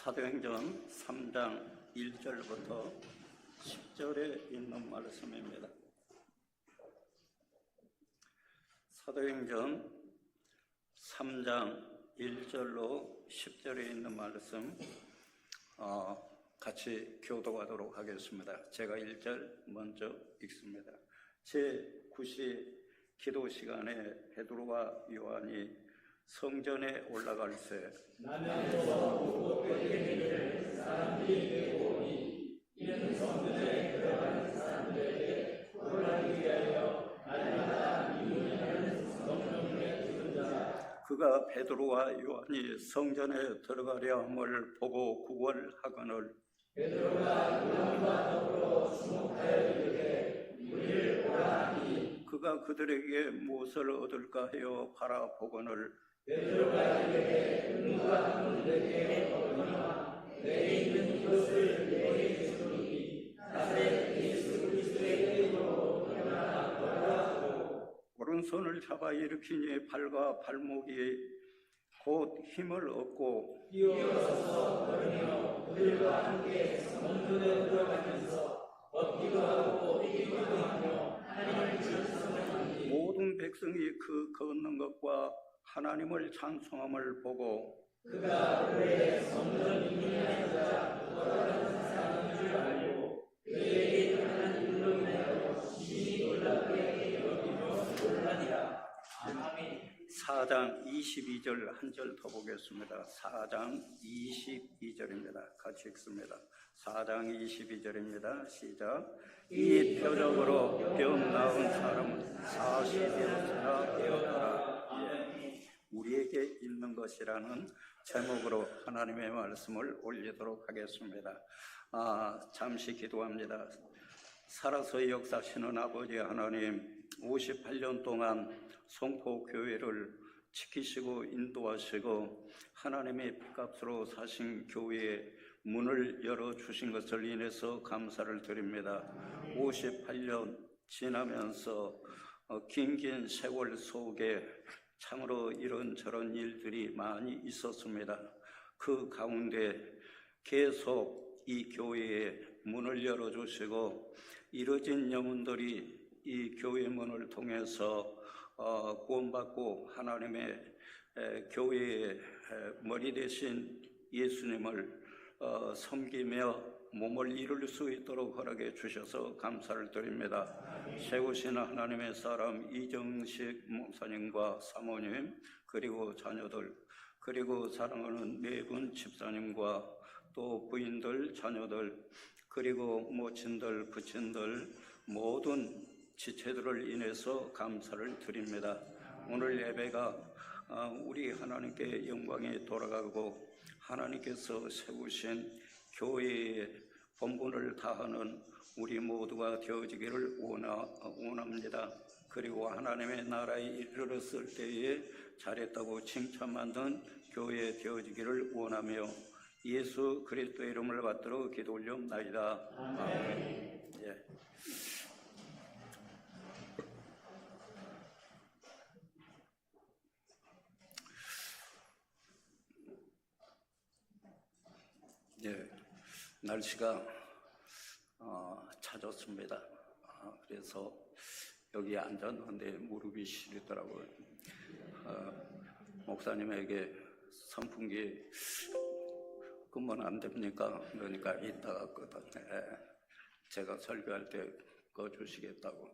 사도행전 3장 1절부터 10절에 있는 말씀입니다. 사도행전 3장 1절로 10절에 있는 말씀 같이 교독하도록 하겠습니다. 제가 1절 먼저 읽습니다. 제9시 기도 시간에 베드로와 요한이 성전에 올라갈새 나는 또 베들레헴에 사람들이 되고 오니 이는 성전에 들어가는 사람들에게 혼란이 위하여 날마다 이웃이라는 성령의 들은 자. 그가 베드로와 요한이 성전에 들어가려 함을 보고 구걸하거늘 베드로가 요한과 더불어 주목하여 이르되 우리를 오라 하니 그가 그들에게 무엇을 얻을까 하여 바라보거늘 베드로가 이르되 누가 그들에게 얻으나 내게 있는 것을 내게 주노니 나사렛 예수 그리스도의 이름으로 일어나 걸어가고. 오른손을 잡아 일으키니 발과 발목이 곧 힘을 얻고 뛰어서서 걸으며 그들과 함께 성전에 들어가면서 걷기도 하고 뛰기도 하며 하나님을 찬송하니 모든 백성이 그 걷는 것과 하나님을 찬송함을 보고 그가 그의 성전 인문에 앉아 걸어가는 사람인 줄 알고 그에게 일어난 일로 인하여 심히 놀랍게 여기며 놀라니라. 아멘. 4장 22절 한 절 더 보겠습니다. 4장 22절입니다. 같이 읽습니다. 4장 22절입니다. 시작. 이 표적으로 병 나은 사람은 40여나 되었더라. 우리에게 있는 것이라는 제목으로 하나님의 말씀을 올리도록 하겠습니다. 잠시 기도합니다. 살아서 역사하시는 아버지 하나님, 58년 동안 송포교회를 지키시고 인도하시고 하나님의 피값으로 사신 교회에 문을 열어주신 것을 인해서 감사를 드립니다. 58년 지나면서 긴 세월 속에 참으로 이런저런 일들이 많이 있었습니다. 그 가운데 계속 이 교회에 문을 열어주시고 이뤄진 영혼들이 이 교회 문을 통해서 구원받고 하나님의 교회의 머리 대신 예수님을 섬기며 몸을 이룰 수 있도록 허락해 주셔서 감사를 드립니다. 세우신 하나님의 사람 이정식 목사님과 사모님, 그리고 자녀들, 그리고 사랑하는 네 분 집사님과 또 부인들, 자녀들, 그리고 모친들, 부친들, 모든 지체들을 인해서 감사를 드립니다. 오늘 예배가 우리 하나님께 영광이 돌아가고 하나님께서 세우신 교회의 본분을 다하는 우리 모두가 되어지기를 원합니다. 그리고 하나님의 나라에 이르렀을 때에 잘했다고 칭찬받는 교회 되어지기를 원하며 예수 그리스도의 이름을 받들어 기도 올려옵나이다. 아멘. 예. 예, 날씨가 차졌습니다. 그래서 여기 앉았는데 무릎이 시리더라고요. 목사님에게 선풍기 끄면 안 됩니까? 그러니까 이따가 끄던데 제가 설교할 때 꺼주시겠다고.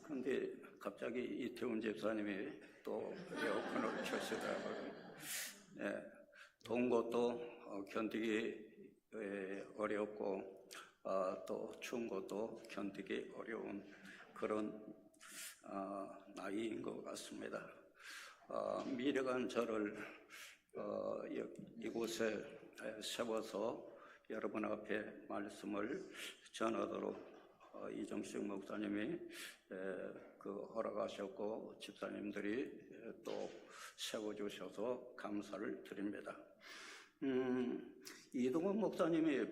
근데 갑자기 이태훈 집사님이 또 에어컨을 켜시더라고요. 예, 더운 것도 견디기 어렵고 또 추운 것도 견디기 어려운 그런 나이인 것 같습니다. 미래간 저를 이곳에 세워서 여러분 앞에 말씀을 전하도록 이정식 목사님이 허락하셨고 집사님들이 또 세워주셔서 감사를 드립니다. 이동원 목사님이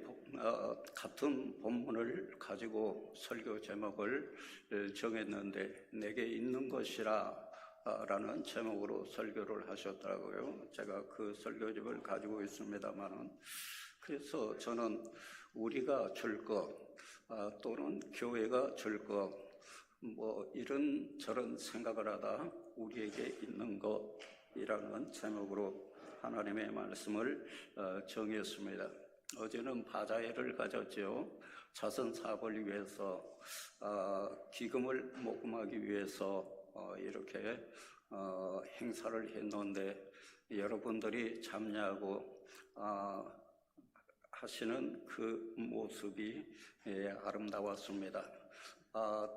같은 본문을 가지고 설교 제목을 정했는데 내게 있는 것이라 라는 제목으로 설교를 하셨더라고요. 제가 그 설교집을 가지고 있습니다만은, 그래서 저는 우리가 줄 것, 또는 교회가 줄 것, 뭐 이런 저런 생각을 하다 우리에게 있는 것이라는 제목으로 하나님의 말씀을 정했습니다. 어제는 바자회를 가졌죠. 자선 사업을 위해서, 기금을 모금하기 위해서 이렇게 행사를 했는데, 여러분들이 참여하고 하시는 그 모습이 아름다웠습니다.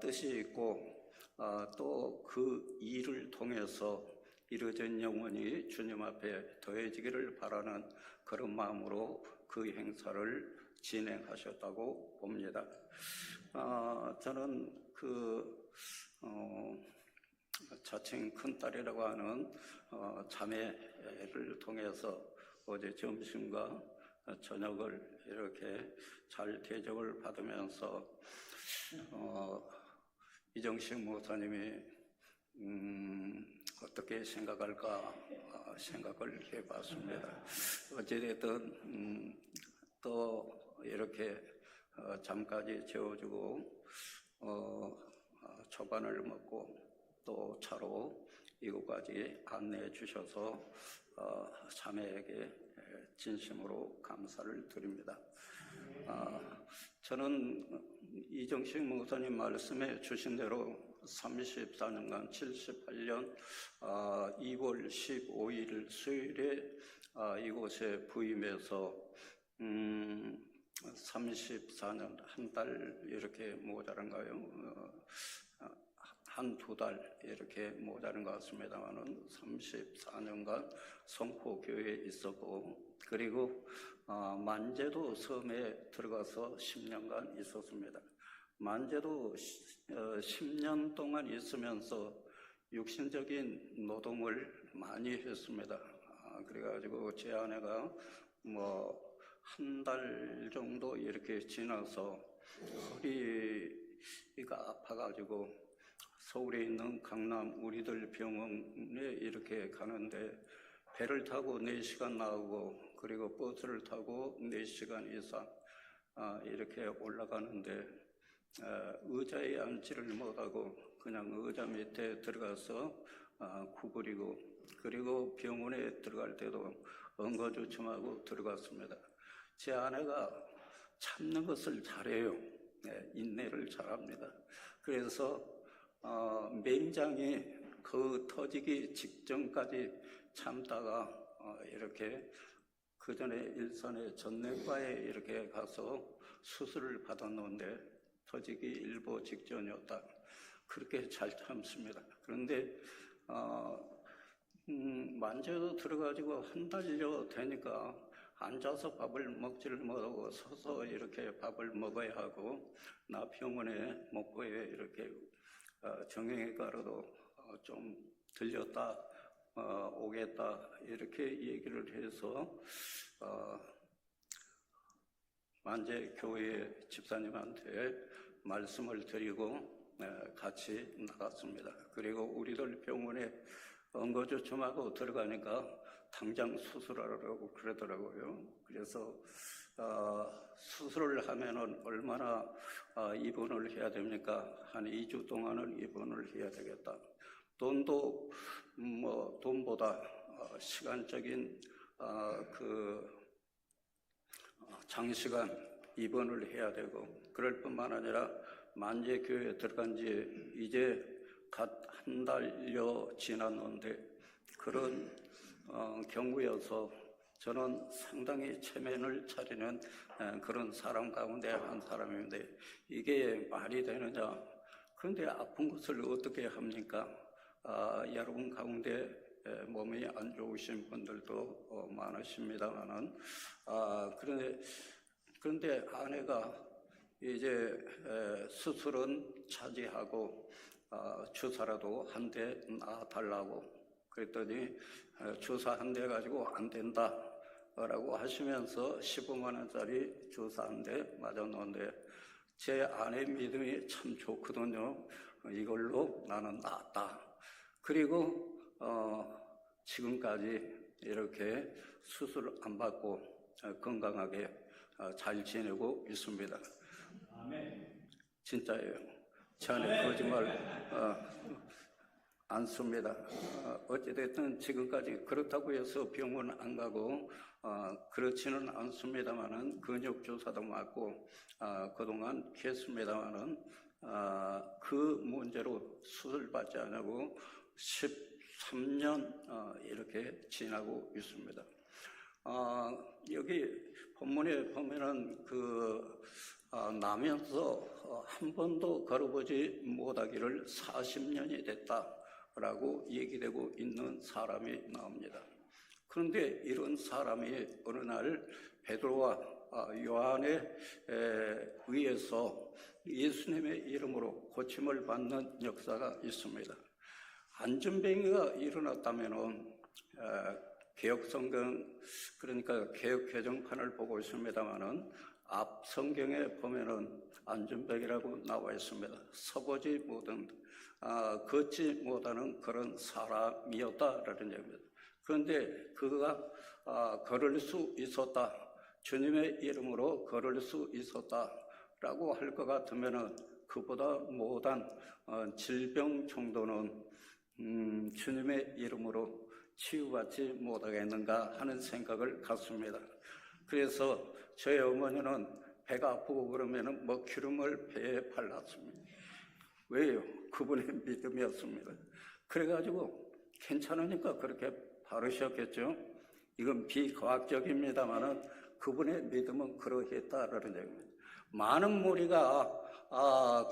뜻이 있고 또 그 일을 통해서 이루어진 영혼이 주님 앞에 더해지기를 바라는 그런 마음으로 그 행사를 진행하셨다고 봅니다. 저는 그 자칭 큰딸이라고 하는 자매를 통해서 어제 점심과 저녁을 이렇게 잘 대접을 받으면서 이정식 목사님이 어떻게 생각할까 생각을 해봤습니다. 어찌됐든 또 이렇게 잠까지 재워주고 초반을 먹고 또 차로 이곳까지 안내해 주셔서 자매에게 진심으로 감사를 드립니다. 저는 이정식 목사님 말씀해 주신 대로 34년간 78년 2월 15일 수요일에 이곳에 부임해서 34년 한 달 이렇게 모자란가요? 한 두 달 이렇게 모자란 것 같습니다만은 34년간 성포교회에 있었고, 그리고 만제도 섬에 들어가서 10년간 있었습니다. 만제도 10년 동안 있으면서 육신적인 노동을 많이 했습니다. 그래가지고 제 아내가 뭐 한 달 정도 이렇게 지나서 허리가 아파가지고 서울에 있는 강남 우리들 병원에 이렇게 가는데, 배를 타고 4시간 나오고 그리고 버스를 타고 4시간 이상 이렇게 올라가는데 의자에 앉지를 못하고 그냥 의자 밑에 들어가서 구부리고, 그리고 병원에 들어갈 때도 엉거주춤하고 들어갔습니다. 제 아내가 참는 것을 잘해요. 인내를 잘합니다. 그래서 맹장이 그 터지기 직전까지 참다가 이렇게 그 전에 일산의 전내과에 이렇게 가서 수술을 받았는데 터지기 일보 직전이었다. 그렇게 잘 참습니다. 그런데 만져도 들어가지고 한 달여 되니까 앉아서 밥을 먹지를 못하고 서서 이렇게 밥을 먹어야 하고, 나 병원에 목포에 이렇게 정형외과로도 좀 들렸다 오겠다 이렇게 얘기를 해서 만제 교회 집사님한테 말씀을 드리고 같이 나갔습니다. 그리고 우리들 병원에 엉거주춤하고 들어가니까 당장 수술하라고 그러더라고요. 그래서 수술을 하면은 얼마나 입원을 해야 됩니까? 한 2주 동안은 입원을 해야 되겠다. 돈도 돈보다 시간적인 장시간 입원을 해야 되고, 그럴 뿐만 아니라 만제 교회에 들어간 지 이제 갓 한 달여 지났는데, 그런 경우여서 저는 상당히 체면을 차리는 그런 사람 가운데 한 사람인데, 이게 말이 되느냐? 그런데 아픈 것을 어떻게 합니까? 여러분 가운데 몸이 안 좋으신 분들도 많으십니다만은, 그런데 아내가 이제 수술은 차지하고 주사라도 한 대 놔달라고 그랬더니 주사 한 대 가지고 안 된다 라고 하시면서 15만 원짜리 주사 한 대 맞았는데, 제 아내 믿음이 참 좋거든요. 이걸로 나는 낫다. 그리고 지금까지 이렇게 수술 안 받고 건강하게 잘 지내고 있습니다. 진짜예요. 저는 거짓말 안 씁니다. 어찌됐든 지금까지 그렇다고 해서 병원 안 가고 그렇지는 않습니다만은 근육 주사도 맞고 그동안 했습니다만은 그 문제로 수술 받지 않고 13년 이렇게 지나고 있습니다. 여기 본문에 보면은 나면서 한 번도 걸어보지 못하기를 40년이 됐다라고 얘기되고 있는 사람이 나옵니다. 그런데 이런 사람이 어느 날 베드로와 요한에 의해서 예수님의 이름으로 고침을 받는 역사가 있습니다. 안전병이가 일어났다면은 개혁성경, 그러니까 개혁개정판을 보고 있습니다만은 앞 성경에 보면은 안전병이라고 나와 있습니다. 서보지 못한, 걷지 못하는 그런 사람이었다라는 얘기입니다. 그런데 그가 걸을 수 있었다, 주님의 이름으로 걸을 수 있었다라고 할 것 같으면은 그보다 못한 질병 정도는 주님의 이름으로 치유받지 못하겠는가 하는 생각을 갖습니다. 그래서 저희 어머니는 배가 아프고 그러면은 먹기름을 배에 발랐습니다. 왜요? 그분의 믿음이었습니다. 그래가지고 괜찮으니까 그렇게 바르셨겠죠. 이건 비과학적입니다만은 그분의 믿음은 그러했다라는 얘기입니다. 많은 무리가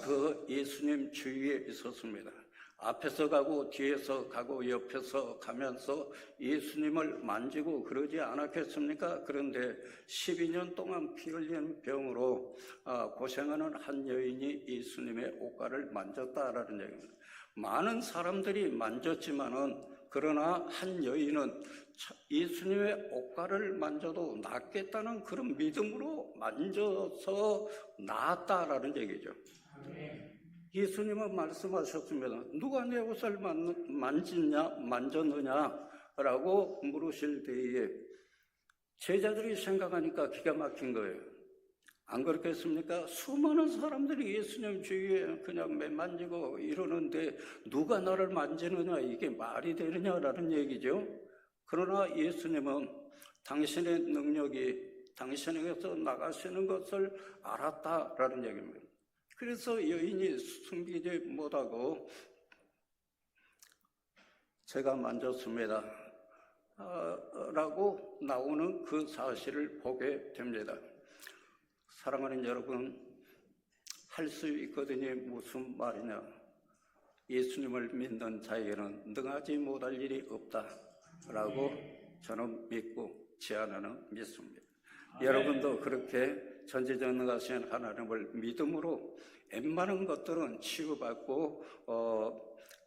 그 예수님 주위에 있었습니다. 앞에서 가고 뒤에서 가고 옆에서 가면서 예수님을 만지고 그러지 않았겠습니까? 그런데 12년 동안 피 흘리는 병으로 고생하는 한 여인이 예수님의 옷가를 만졌다라는 얘기입니다. 많은 사람들이 만졌지만은 그러나 한 여인은 예수님의 옷가를 만져도 낫겠다는 그런 믿음으로 만져서 나았다라는 얘기죠. 예수님은 말씀하셨습니다. 누가 내 옷을 만졌느냐라고 물으실 때에 제자들이 생각하니까 기가 막힌 거예요. 안 그렇겠습니까? 수많은 사람들이 예수님 주위에 그냥 만지고 이러는데 누가 나를 만지느냐, 이게 말이 되느냐라는 얘기죠. 그러나 예수님은 당신의 능력이 당신에게서 나가시는 것을 알았다라는 얘기입니다. 그래서 여인이 숨기지 못하고 제가 만졌습니다 라고 나오는 그 사실을 보게 됩니다. 사랑하는 여러분, 할 수 있거든요. 무슨 말이냐? 예수님을 믿는 자에게는 능하지 못할 일이 없다라고 저는 믿고 제안하는 믿습니다. 여러분도 그렇게 전지전능하신 하나님을 믿음으로 웬만한 것들은 치유받고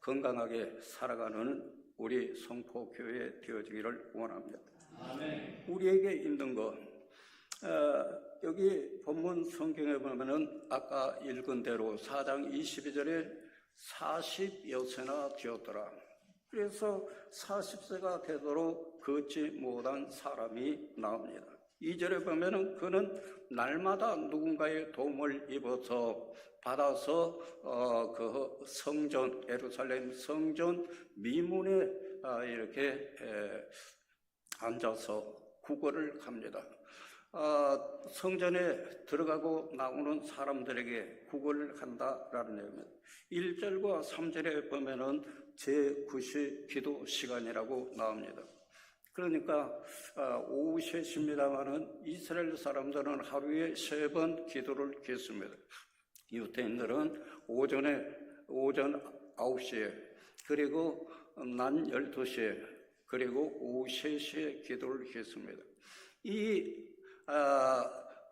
건강하게 살아가는 우리 성포교회 되어지기를 원합니다. 아멘. 우리에게 있는 것, 여기 본문 성경에 보면은 아까 읽은 대로 4장 22절에 40여세나 되었더라. 그래서 40세가 되도록 걷지 못한 사람이 나옵니다. 2절에 보면은 그는 날마다 누군가의 도움을 받아서 그 성전, 예루살렘 성전 미문에 이렇게 앉아서 구걸을 합니다. 성전에 들어가고 나오는 사람들에게 구걸을 한다라는 얘기입니다. 1절과 3절에 보면은 제9시 기도 시간이라고 나옵니다. 그러니까 오후 3시입니다만은 이스라엘 사람들은 하루에 3번 기도를 했습니다. 유대인들은 오전 9시에 그리고 낮 12시에 그리고 오후 3시에 기도를 했습니다. 이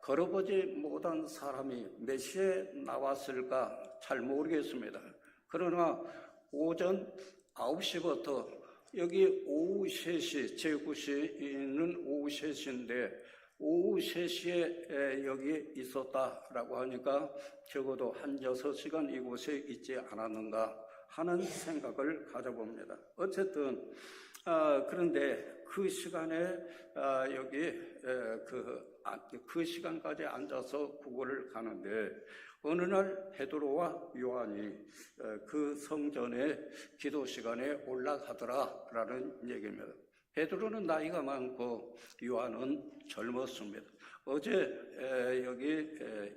걸어보지 못한 사람이 몇 시에 나왔을까 잘 모르겠습니다. 그러나 오전 9시부터 여기 오후 3시, 제9시는 오후 3시인데 오후 3시에 여기 있었다라고 하니까 적어도 한 6시간 이곳에 있지 않았는가 하는 생각을 가져봅니다. 어쨌든 그런데 그 시간에 그 시간까지 앉아서 구걸을 가는데 어느 날 베드로와 요한이 그 성전의 기도 시간에 올라가더라라는 얘기입니다. 베드로는 나이가 많고 요한은 젊었습니다. 어제 여기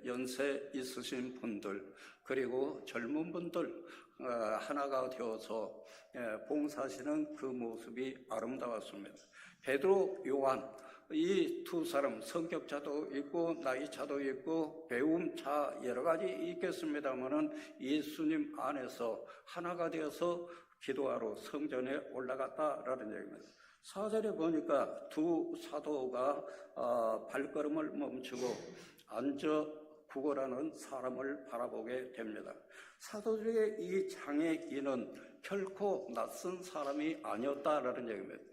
연세 있으신 분들 그리고 젊은 분들 하나가 되어서 봉사하시는 그 모습이 아름다웠습니다. 베드로, 요한 이 두 사람 성격차도 있고 나이차도 있고 배움차 여러 가지 있겠습니다만은 예수님 안에서 하나가 되어서 기도하러 성전에 올라갔다라는 얘기입니다. 4절에 보니까 두 사도가 발걸음을 멈추고 앉아 구걸하는 사람을 바라보게 됩니다. 사도들의 이 장애인은 결코 낯선 사람이 아니었다라는 얘기입니다.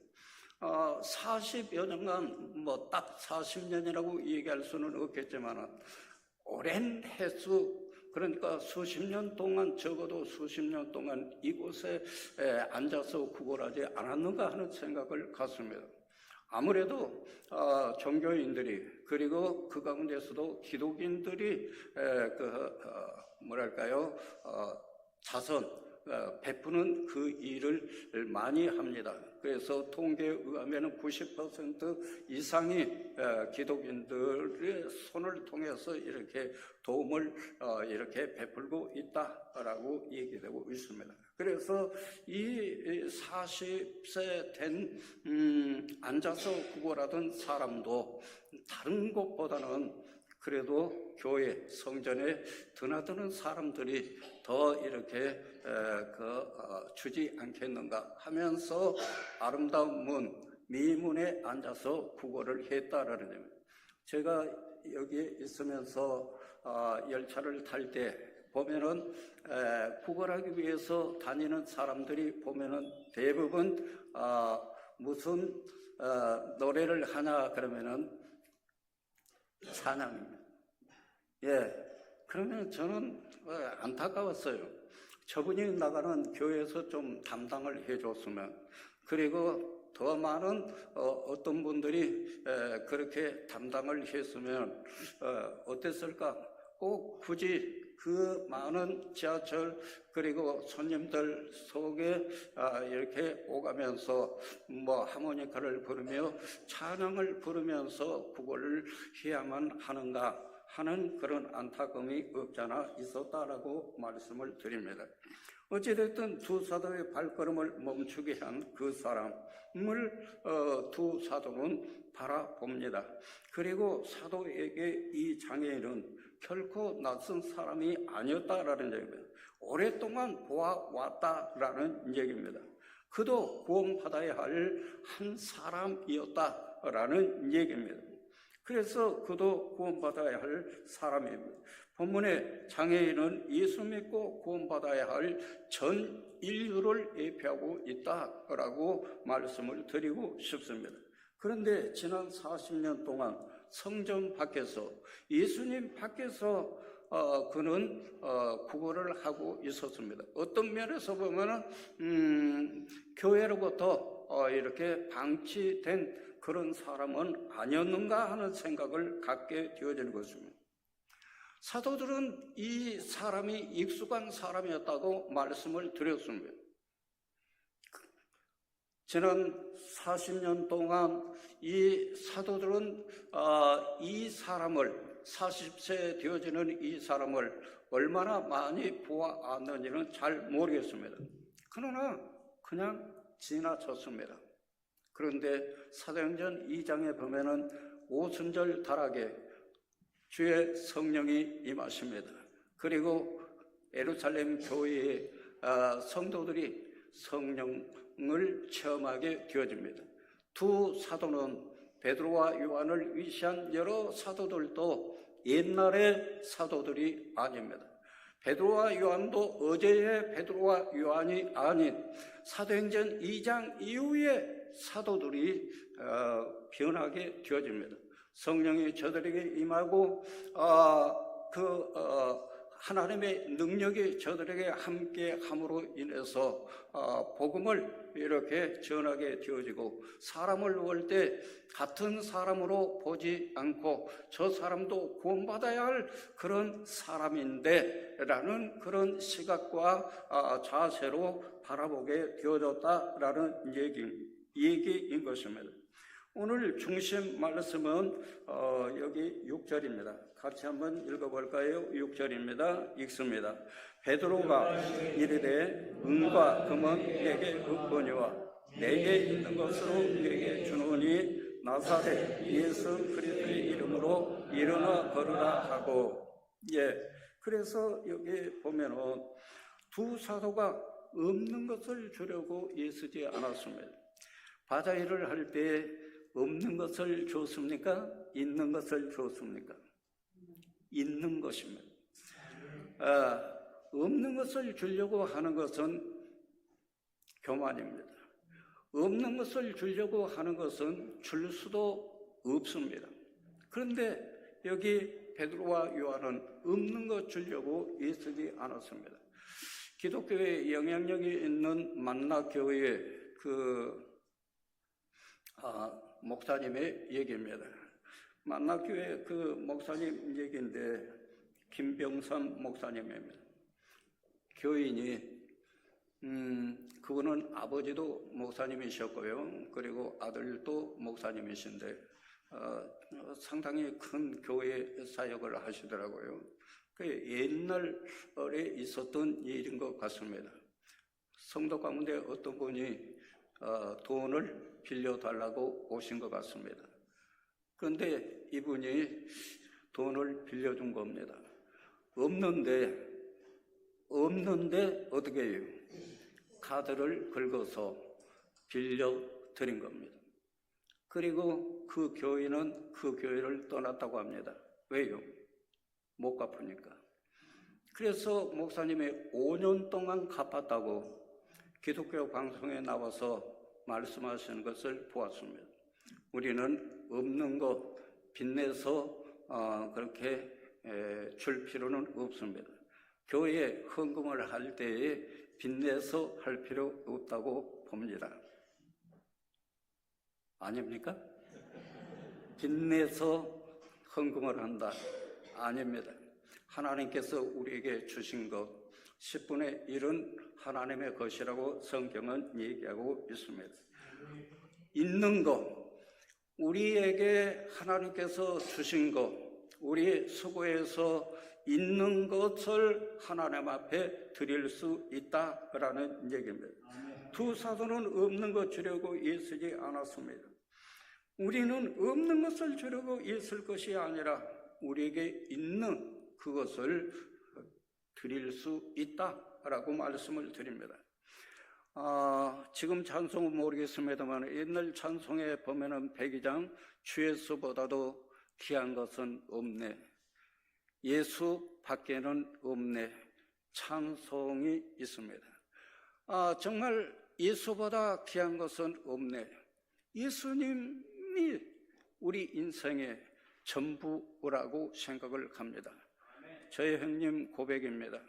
40여 년간 딱 40년이라고 얘기할 수는 없겠지만 오랜 횟수 그러니까 수십 년 동안 적어도 수십 년 동안 이곳에 앉아서 구걸하지 않았는가 하는 생각을 갖습니다. 아무래도 종교인들이 그리고 그 가운데서도 기독인들이 자선 베푸는 그 일을 많이 합니다. 그래서 통계에 의하면 90% 이상이 기독인들의 손을 통해서 이렇게 도움을 이렇게 베풀고 있다라고 얘기되고 있습니다. 그래서 이 40세 된 앉아서 구걸하던 사람도 다른 것보다는 그래도 교회 성전에 드나드는 사람들이 더 이렇게 주지 않겠는가 하면서 아름다운 문 미문에 앉아서 구걸을 했다라는 겁니다. 제가 여기에 있으면서 열차를 탈 때 보면은 구걸하기 위해서 다니는 사람들이 보면은 대부분 무슨 노래를 하냐 그러면은 찬양입니다. 그러면 저는 안타까웠어요. 저분이 나가는 교회에서 좀 담당을 해줬으면, 그리고 더 많은 어떤 분들이 그렇게 담당을 했으면 어땠을까? 꼭 굳이 그 많은 지하철 그리고 손님들 속에 이렇게 오가면서 하모니카를 부르며 찬양을 부르면서 구걸을 해야만 하는가 하는 그런 안타까움이 없잖아 있었다라고 말씀을 드립니다. 어찌됐든 두 사도의 발걸음을 멈추게 한 그 사람을 두 사도는 바라봅니다. 그리고 사도에게 이 장애인은 결코 낯선 사람이 아니었다라는 얘기입니다. 오랫동안 보아왔다라는 얘기입니다. 그도 구원받아야 할 한 사람이었다라는 얘기입니다. 그래서 그도 구원받아야 할 사람입니다. 본문의 장애인은 예수 믿고 구원받아야 할 전 인류를 예표하고 있다라고 말씀을 드리고 싶습니다. 그런데 지난 40년 동안 성전 밖에서 예수님 밖에서 그는 구걸을 하고 있었습니다. 어떤 면에서 보면은 교회로부터 이렇게 방치된 그런 사람은 아니었는가 하는 생각을 갖게 되어지는 것입니다. 사도들은 이 사람이 익숙한 사람이었다고 말씀을 드렸습니다. 지난 40년 동안 이 사도들은 이 사람을 40세 되어지는 이 사람을 얼마나 많이 보아왔는지는 잘 모르겠습니다. 그러나 그냥 지나쳤습니다. 그런데 사도행전 2장에 보면은 오순절 달학에 주의 성령이 임하십니다. 그리고 예루살렘 교회의 성도들이 성령을 체험하게 되어집니다. 두 사도는 베드로와 요한을 위시한 여러 사도들도 옛날의 사도들이 아닙니다. 베드로와 요한도 어제의 베드로와 요한이 아닌 사도행전 2장 이후의 사도들이 변하게 되어집니다. 성령이 저들에게 임하고 하나님의 능력이 저들에게 함께함으로 인해서 복음을 이렇게 전하게 되어지고, 사람을 볼 때 같은 사람으로 보지 않고 저 사람도 구원받아야 할 그런 사람인데 라는 그런 시각과 자세로 바라보게 되어졌다라는 얘기인 것입니다. 오늘 중심 말씀은 여기 6절입니다. 같이 한번 읽어볼까요? 6절입니다. 읽습니다. 베드로가 이르되 은과 금은 내게 없거니와 내게 있는 것으로 내게 주노니 나사렛 예수 그리스도의 이름으로 일어나 걸으라 하고. 그래서 여기 보면은 두 사도가 없는 것을 주려고 애쓰지 않았습니다. 바다 일을 할 때 없는 것을 줬습니까? 있는 것을 줬습니까? 있는 것입니다. 없는 것을 주려고 하는 것은 교만입니다. 없는 것을 주려고 하는 것은 줄 수도 없습니다. 그런데 여기 베드로와 요한은 없는 것 주려고 애쓰지 않았습니다. 기독교에 영향력이 있는 만나교회의 목사님의 얘기입니다. 만나교회 그 목사님 얘기인데, 김병삼 목사님입니다. 교인이 그분은 아버지도 목사님이셨고요, 그리고 아들도 목사님이신데 상당히 큰 교회 사역을 하시더라고요. 그 옛날에 있었던 일인 것 같습니다. 성도 가운데 어떤 분이 돈을 빌려달라고 오신 것 같습니다. 그런데 이분이 돈을 빌려준 겁니다. 없는데 어떻게 해요? 카드를 긁어서 빌려드린 겁니다. 그리고 그 교인은 그 교회를 떠났다고 합니다. 왜요? 못 갚으니까. 그래서 목사님이 5년 동안 갚았다고 기독교 방송에 나와서 말씀하시는 것을 보았습니다. 우리는 없는 것 빚내서 그렇게 줄 필요는 없습니다. 교회에 헌금을 할 때에 빚내서 할 필요 없다고 봅니다. 아닙니까? 빚내서 헌금을 한다. 아닙니다. 하나님께서 우리에게 주신 것 10분의 1은 하나님의 것이라고 성경은 얘기하고 있습니다. 있는 것, 우리에게 하나님께서 주신 것, 우리 수고해서 있는 것을 하나님 앞에 드릴 수 있다라는 얘기입니다. 두 사도는 없는 것 주려고 애쓰지 않았습니다. 우리는 없는 것을 주려고 애쓸 것이 아니라 우리에게 있는 그것을 드릴 수 있다라고 말씀을 드립니다. 지금 찬송은 모르겠습니다만 옛날 찬송에 보면은 백이장 주 예수보다도 귀한 것은 없네, 예수 밖에는 없네, 찬송이 있습니다. 정말 예수보다 귀한 것은 없네. 예수님이 우리 인생의 전부라고 생각을 합니다. 저의 형님 고백입니다.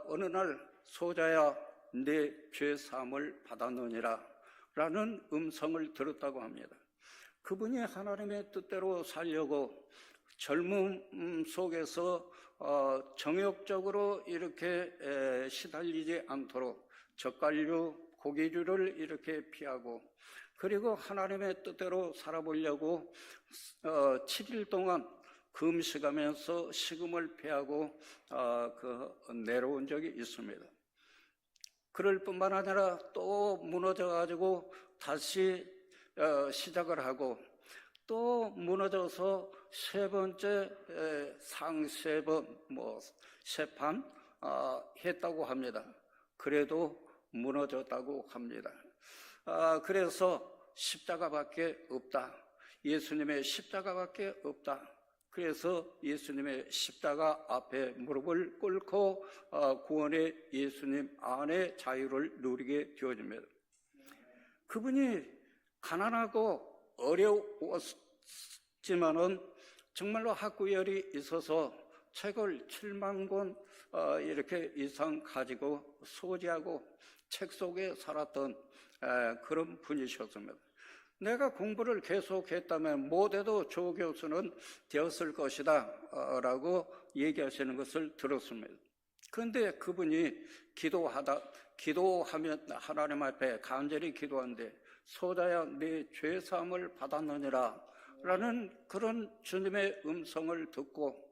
어느 날 소자야 내 죄 사함을 받았느니라 라는 음성을 들었다고 합니다. 그분이 하나님의 뜻대로 살려고 젊음 속에서 정욕적으로 이렇게 시달리지 않도록 젓갈류, 고기류를 이렇게 피하고, 그리고 하나님의 뜻대로 살아보려고 7일 동안 금식하면서 식음을 피하고 내려온 적이 있습니다. 그럴 뿐만 아니라 또 무너져가지고 다시 시작을 하고, 또 무너져서 세 번째 세 판 했다고 합니다. 그래도 무너졌다고 합니다. 그래서 십자가밖에 없다, 예수님의 십자가밖에 없다. 그래서 예수님의 십자가 앞에 무릎을 꿇고 구원의 예수님 안에 자유를 누리게 되어집니다. 그분이 가난하고 어려웠지만은 정말로 학구열이 있어서 책을 7만 권 이렇게 이상 가지고 소지하고 책 속에 살았던 그런 분이셨습니다. 내가 공부를 계속했다면 못해도 조교수는 되었을 것이다 라고 얘기하시는 것을 들었습니다. 그런데 그분이 기도하면 하나님 앞에 간절히 기도하는데 소자야 네 죄사함을 받았느니라 라는 그런 주님의 음성을 듣고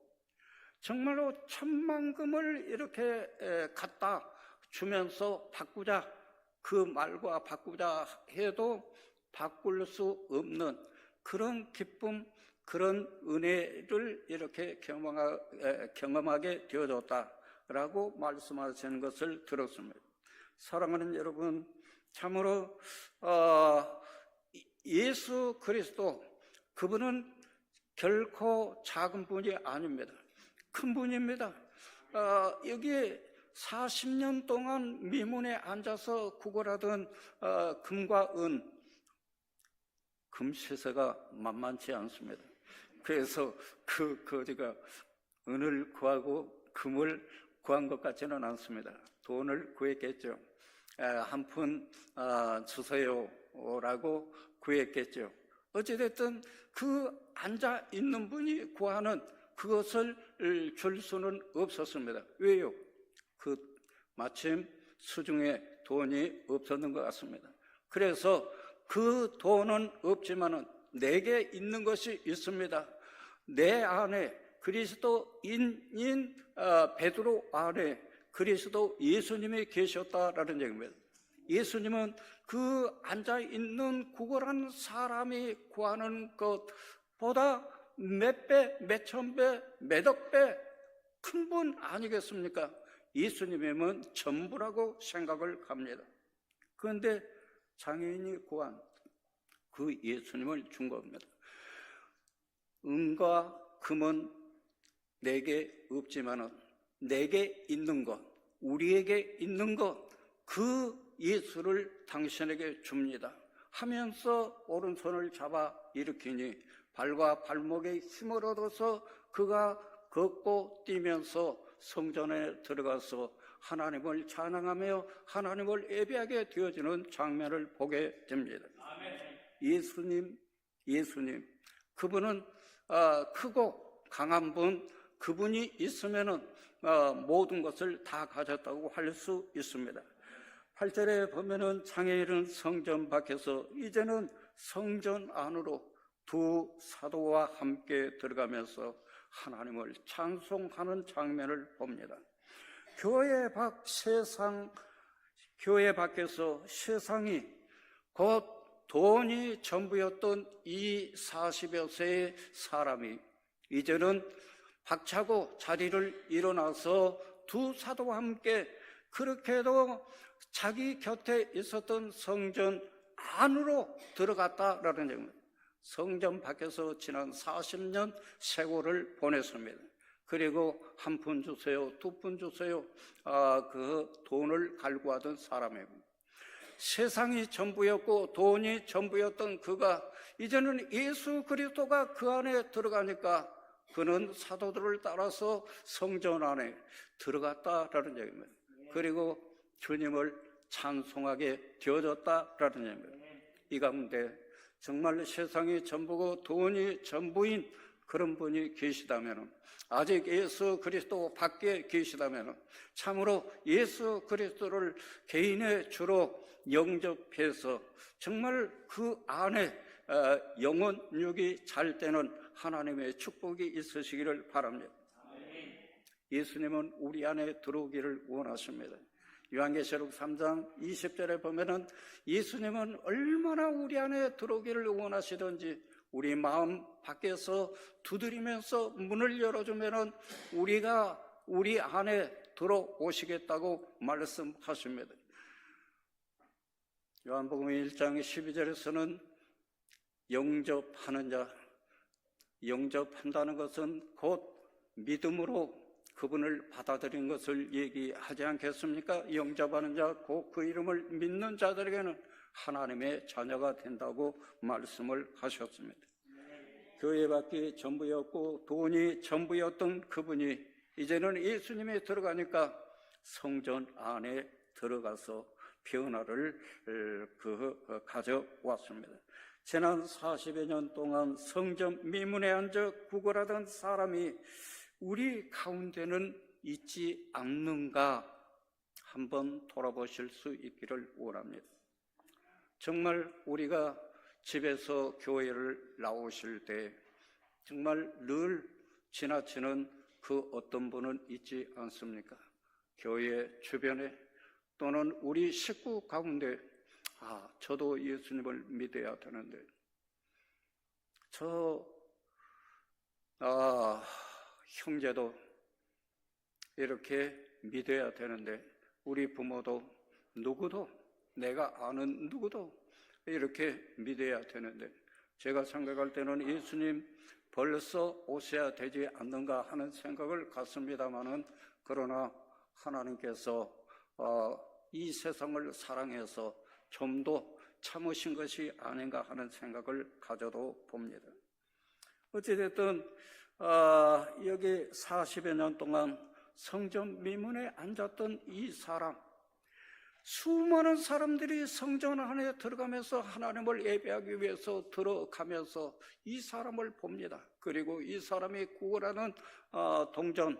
정말로 10,000금을 이렇게 갖다 주면서 바꾸자, 그 말과 바꾸자 해도 바꿀 수 없는 그런 기쁨, 그런 은혜를 이렇게 경험하게 되어졌다라고 말씀하시는 것을 들었습니다. 사랑하는 여러분, 참으로 예수 그리스도 그분은 결코 작은 분이 아닙니다. 큰 분입니다. 여기에 40년 동안 미문에 앉아서 구걸하던 금과 은, 금 시세가 만만치 않습니다. 그래서 거지가 은을 구하고 금을 구한 것 같지는 않습니다. 돈을 구했겠죠. 한 푼 주세요라고 구했겠죠. 어찌됐든 그 앉아 있는 분이 구하는 그것을 줄 수는 없었습니다. 왜요? 마침 수중에 돈이 없었는 것 같습니다. 그래서 그 돈은 없지만은 내게 있는 것이 있습니다. 내 안에 그리스도인인 베드로 안에 그리스도 예수님이 계셨다라는 얘기입니다. 예수님은 그 앉아있는 구걸한 사람이 구하는 것보다 몇 배, 몇천 배, 몇억 배 큰 분 아니겠습니까? 예수님이면 전부라고 생각을 합니다. 그런데 장애인이 구한 그 예수님을 준 겁니다. 은과 금은 내게 없지만은 내게 있는 것, 우리에게 있는 것, 그 예수를 당신에게 줍니다 하면서 오른손을 잡아 일으키니 발과 발목에 힘을 얻어서 그가 걷고 뛰면서 성전에 들어가서 하나님을 찬양하며 하나님을 예배하게 되어지는 장면을 보게 됩니다. 예수님, 그분은 크고 강한 분, 그분이 있으면은 모든 것을 다 가졌다고 할 수 있습니다. 8절에 보면은 장애인은 성전 밖에서 이제는 성전 안으로 두 사도와 함께 들어가면서 하나님을 찬송하는 장면을 봅니다. 교회 밖에서 세상이 곧 돈이 전부였던 이 40여 세의 사람이 이제는 박차고 자리를 일어나서 두 사도와 함께 그렇게도 자기 곁에 있었던 성전 안으로 들어갔다라는 얘기입니다. 성전 밖에서 지난 40년 세월을 보냈습니다. 그리고 한 푼 주세요, 두 푼 주세요, 그 돈을 갈구하던 사람이고 세상이 전부였고 돈이 전부였던 그가 이제는 예수 그리스도가 그 안에 들어가니까 그는 사도들을 따라서 성전 안에 들어갔다라는 얘기입니다. 그리고 주님을 찬송하게 되어졌다라는 얘기입니다. 이 가운데 정말 세상이 전부고 돈이 전부인 그런 분이 계시다면, 아직 예수 그리스도 밖에 계시다면 참으로 예수 그리스도를 개인의 주로 영접해서 정말 그 안에 영혼육이 잘 되는 하나님의 축복이 있으시기를 바랍니다. 예수님은 우리 안에 들어오기를 원하십니다. 요한계시록 3장 20절에 보면은 예수님은 얼마나 우리 안에 들어오기를 원하시던지 우리 마음 밖에서 두드리면서 문을 열어주면은 우리가 우리 안에 들어오시겠다고 말씀하십니다. 요한복음 1장 12절에서는 영접하는 자, 영접한다는 것은 곧 믿음으로 그분을 받아들인 것을 얘기하지 않겠습니까? 영접하는 자, 곧 그 이름을 믿는 자들에게는 하나님의 자녀가 된다고 말씀을 하셨습니다. 교회 밖이 전부였고 돈이 전부였던 그분이 이제는 예수님이 들어가니까 성전 안에 들어가서 변화를 가져왔습니다. 지난 40여 년 동안 성전 미문에 앉아 구걸하던 사람이 우리 가운데는 있지 않는가 한번 돌아보실 수 있기를 원합니다. 정말 우리가 집에서 교회를 나오실 때 정말 늘 지나치는 그 어떤 분은 있지 않습니까? 교회 주변에 또는 우리 식구 가운데 저도 예수님을 믿어야 되는데 형제도 이렇게 믿어야 되는데 우리 부모도 누구도 내가 아는 누구도 이렇게 믿어야 되는데 제가 생각할 때는 예수님 벌써 오셔야 되지 않는가 하는 생각을 갖습니다마는 그러나 하나님께서 이 세상을 사랑해서 좀 더 참으신 것이 아닌가 하는 생각을 가져도 봅니다. 어찌됐든 여기 40여 년 동안 성전 미문에 앉았던 이 사람, 수많은 사람들이 성전 안에 들어가면서 하나님을 예배하기 위해서 들어가면서 이 사람을 봅니다. 그리고 이 사람이 구걸하는 동전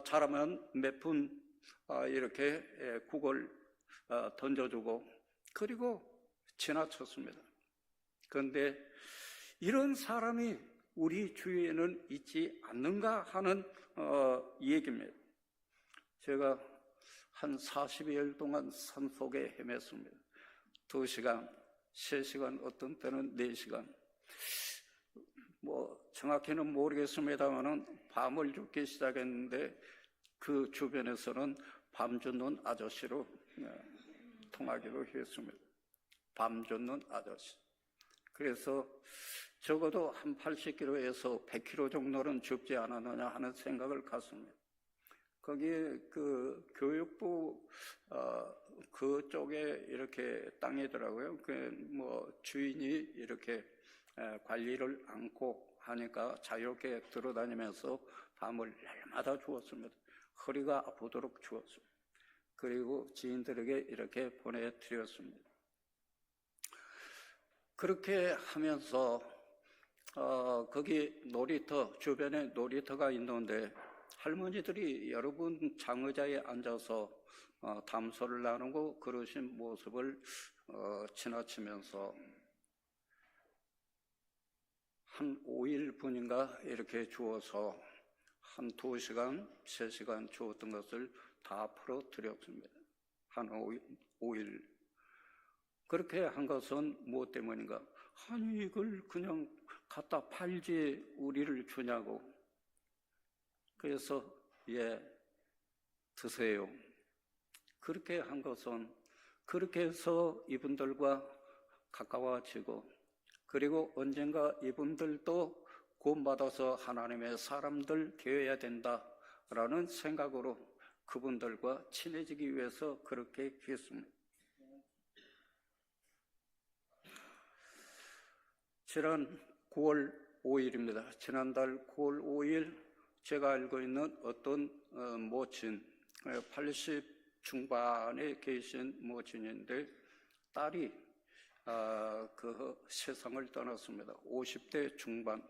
잘하면 몇 푼 이렇게 구걸 던져주고 그리고 지나쳤습니다. 그런데 이런 사람이 우리 주위에는 있지 않는가 하는 얘기입니다. 제가 한 40여일 동안 산속에 헤맸습니다. 2시간, 3시간, 어떤 때는 4시간. 정확히는 모르겠습니다만은 밤을 죽기 시작했는데 그 주변에서는 밤 쫓는 아저씨로 통하기로 했습니다. 밤 쫓는 아저씨. 그래서 적어도 한 80km에서 100km 정도는 줍지 않았느냐 하는 생각을 갖습니다. 거기에 그 교육부 그쪽에 이렇게 땅이더라고요. 주인이 이렇게 관리를 않고 하니까 자유롭게 들어다니면서 밤을 날마다 주었습니다. 허리가 아프도록 주었습니다. 그리고 지인들에게 이렇게 보내드렸습니다. 그렇게 하면서 거기 놀이터, 주변에 놀이터가 있는데 할머니들이 여러분 장의자에 앉아서 담소를 나누고 그러신 모습을 지나치면서 한 5일분인가 이렇게 주어서 한 2시간, 3시간 주었던 것을 다 풀어드렸습니다. 한 5일. 그렇게 한 것은 무엇 때문인가? 아니 이걸 그냥 갖다 팔지 우리를 주냐고. 그래서 드세요. 그렇게 한 것은 그렇게 해서 이분들과 가까워지고 그리고 언젠가 이분들도 구원받아서 하나님의 사람들 되어야 된다라는 생각으로 그분들과 친해지기 위해서 그렇게 했습니다. 지난 9월 5일입니다. 지난달 9월 5일 제가 알고 있는 어떤 모친, 80 중반에 계신 모친인데 딸이 그 세상을 떠났습니다. 50대 중반,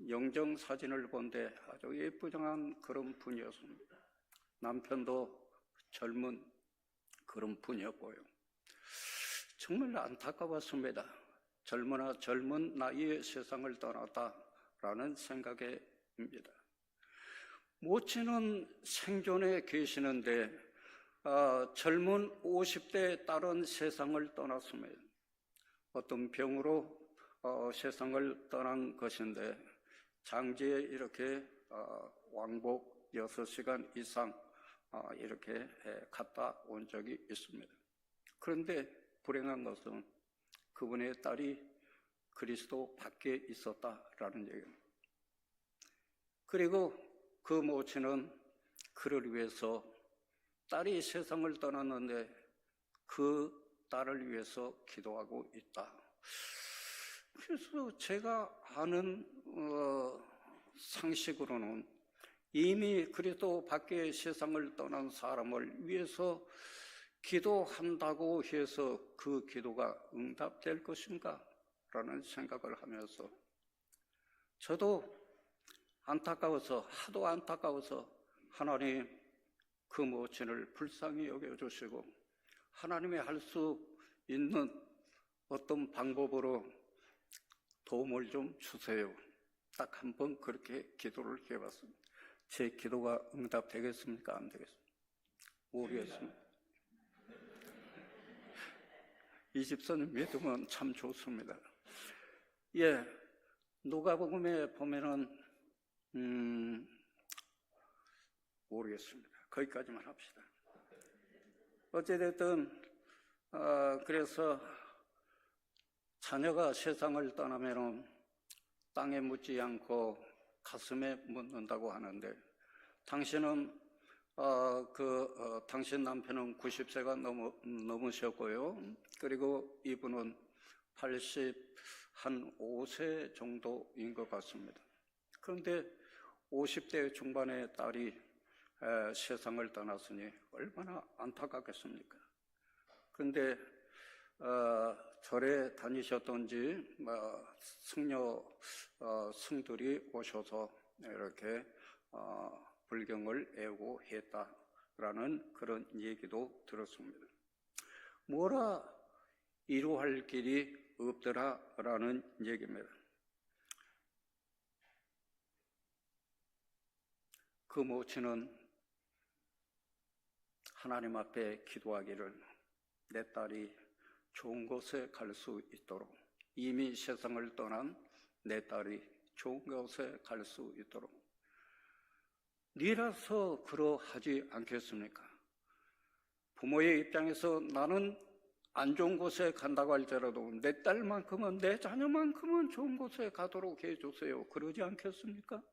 영정 사진을 본데 아주 예쁘장한 그런 분이었습니다. 남편도 젊은 그런 분이었고요. 정말 안타까웠습니다. 젊은 나이에 세상을 떠났다라는 생각입니다. 모친은 생존에 계시는데 젊은 50대 딸은 세상을 떠났습니다. 어떤 병으로 세상을 떠난 것인데 장지에 이렇게 왕복 6시간 이상 이렇게 갔다 온 적이 있습니다. 그런데 불행한 것은 그분의 딸이 그리스도 밖에 있었다라는 얘기입니다. 그리고 그 모친은 그를 위해서 딸이 세상을 떠났는데 그 딸을 위해서 기도하고 있다. 그래서 제가 아는 상식으로는 이미 그리스도 밖에 세상을 떠난 사람을 위해서 기도한다고 해서 그 기도가 응답될 것인가? 라는 생각을 하면서 저도 안타까워서, 하도 안타까워서 하나님 그 모친을 불쌍히 여겨주시고 하나님이 할 수 있는 어떤 방법으로 도움을 좀 주세요. 딱 한 번 그렇게 기도를 해봤습니다. 제 기도가 응답되겠습니까? 안 되겠습니까? 모르겠습니다. 이 집사님 믿으면 참 좋습니다. 예, 누가복음에 보면은 모르겠습니다. 거기까지만 합시다. 어찌됐든 그래서 자녀가 세상을 떠나면은 땅에 묻지 않고 가슴에 묻는다고 하는데 당신은 당신 남편은 90세가 넘으셨고요. 그리고 이분은 85세 정도인 것 같습니다. 그런데 50대 중반의 딸이 세상을 떠났으니 얼마나 안타깝겠습니까? 그런데 절에 다니셨던지 승들이 오셔서 이렇게 불경을 애고했다라는 그런 얘기도 들었습니다. 뭐라 이루할 길이 없더라라는 얘기입니다. 그 모친은 하나님 앞에 기도하기를 내 딸이 좋은 곳에 갈 수 있도록, 이미 세상을 떠난 내 딸이 좋은 곳에 갈 수 있도록, 니라서 그러하지 않겠습니까? 부모의 입장에서 나는 안 좋은 곳에 간다고 할지라도 내 딸만큼은, 내 자녀만큼은 좋은 곳에 가도록 해주세요. 그러지 않겠습니까?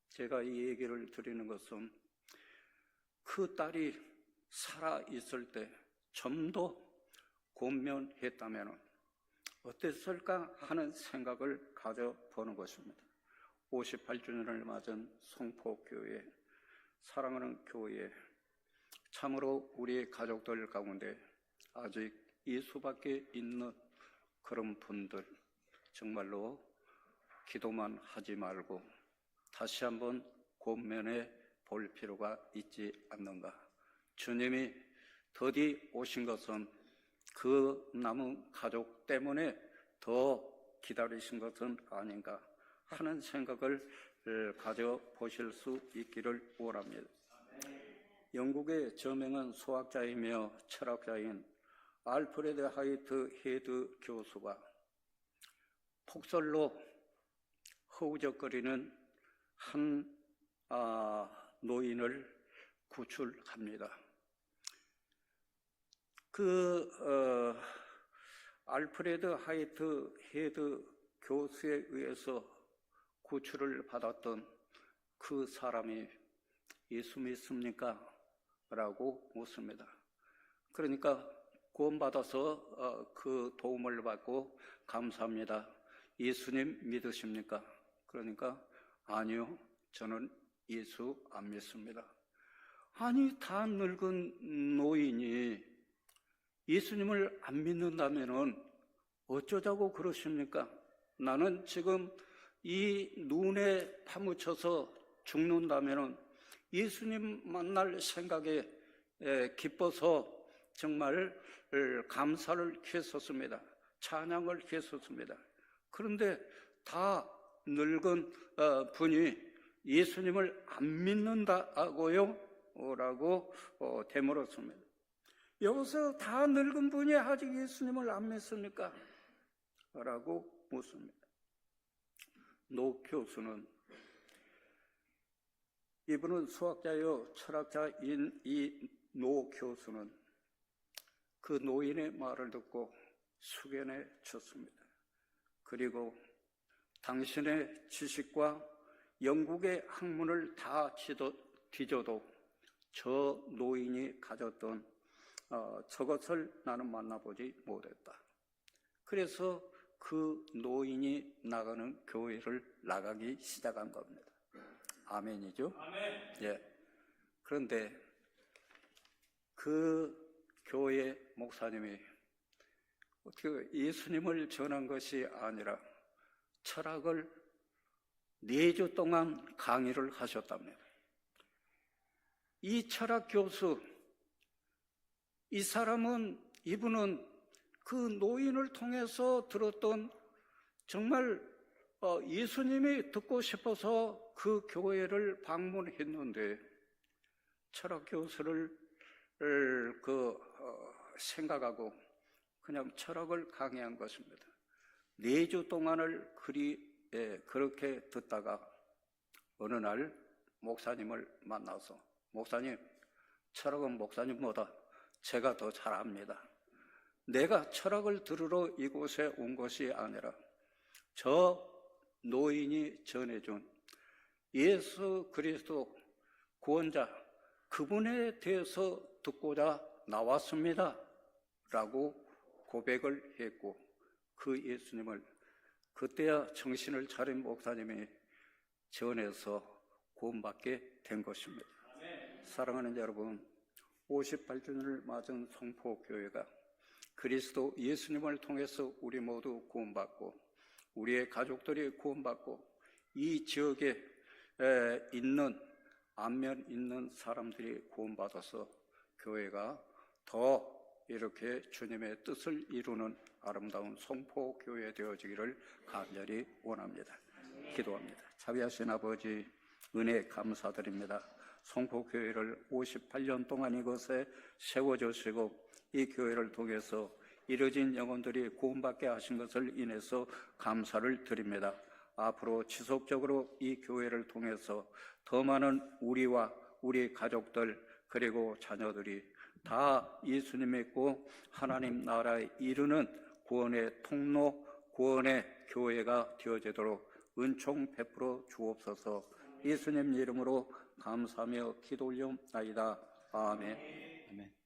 제가 이 얘기를 드리는 것은 그 딸이 살아있을 때 좀 더 권면했다면 어땠을까 하는 생각을 가져보는 것입니다. 58주년을 맞은 송포교회, 사랑하는 교회, 참으로 우리 가족들 가운데 아직 이 수밖에 있는 그런 분들 정말로 기도만 하지 말고 다시 한번 권면해 볼 필요가 있지 않는가. 주님이 더디 오신 것은 그 남은 가족 때문에 더 기다리신 것은 아닌가 하는 생각을 가져보실 수 있기를 원합니다. 영국의 저명한 수학자이며 철학자인 알프레드 하이트 헤드 교수가 폭설로 허우적거리는 한 노인을 구출합니다. 알프레드 하이트 헤드 교수에 의해서 구출을 받았던 그 사람이 예수 믿습니까? 라고 묻습니다. 그러니까 구원받아서 그 도움을 받고 감사합니다. 예수님 믿으십니까? 그러니까 아니요, 저는 예수 안 믿습니다. 아니, 다 늙은 노인이 예수님을 안 믿는다면은 어쩌자고 그러십니까? 나는 지금 이 눈에 파묻혀서 죽는다면은 예수님 만날 생각에 기뻐서 정말 감사를 했었습니다. 찬양을 했었습니다. 그런데 다 늙은 분이 예수님을 안 믿는다고요? 라고 되물었습니다. 여기서 다 늙은 분이 아직 예수님을 안 믿습니까? 라고 묻습니다. 노 교수는, 이분은 수학자요 철학자인 이 노 교수는 그 노인의 말을 듣고 숙연해 졌습니다. 그리고 당신의 지식과 영국의 학문을 다 뒤져도 저 노인이 가졌던 저것을 나는 만나보지 못했다. 그래서 그 노인이 나가는 교회를 나가기 시작한 겁니다. 아멘이죠? 아멘. 예. 그런데 그 교회 목사님이 어떻게 예수님을 전한 것이 아니라 철학을 4주 동안 강의를 하셨답니다. 이 철학 교수, 이분은 그 노인을 통해서 들었던 정말 예수님이 듣고 싶어서 그 교회를 방문했는데 철학 교수를 생각하고 그냥 철학을 강의한 것입니다. 4주 동안을 그렇게 듣다가 어느 날 목사님을 만나서 목사님, 철학은 목사님보다 제가 더 잘 압니다. 내가 철학을 들으러 이곳에 온 것이 아니라 저 노인이 전해준 예수 그리스도 구원자 그분에 대해서 듣고자 나왔습니다 라고 고백을 했고 그 예수님을 그때야 정신을 차린 목사님이 전해서 구원받게 된 것입니다. 사랑하는 여러분, 58주년을 맞은 성포교회가 그리스도 예수님을 통해서 우리 모두 구원받고 우리의 가족들이 구원받고 이 지역에 있는 안면 있는 사람들이 구원받아서 교회가 더 이렇게 주님의 뜻을 이루는 아름다운 성포교회 되어지기를 간절히 원합니다. 기도합니다. 자비하신 아버지, 은혜 감사드립니다. 성포교회를 58년 동안 이곳에 세워주시고 이 교회를 통해서 이뤄진 영혼들이 구원받게 하신 것을 인해서 감사를 드립니다. 앞으로 지속적으로 이 교회를 통해서 더 많은 우리와 우리 가족들 그리고 자녀들이 다 예수님 믿고 하나님 나라에 이르는 구원의 통로, 구원의 교회가 되어지도록 은총 베풀어 주옵소서. 예수님 이름으로 감사하며 기도 올리옵나이다. 아멘.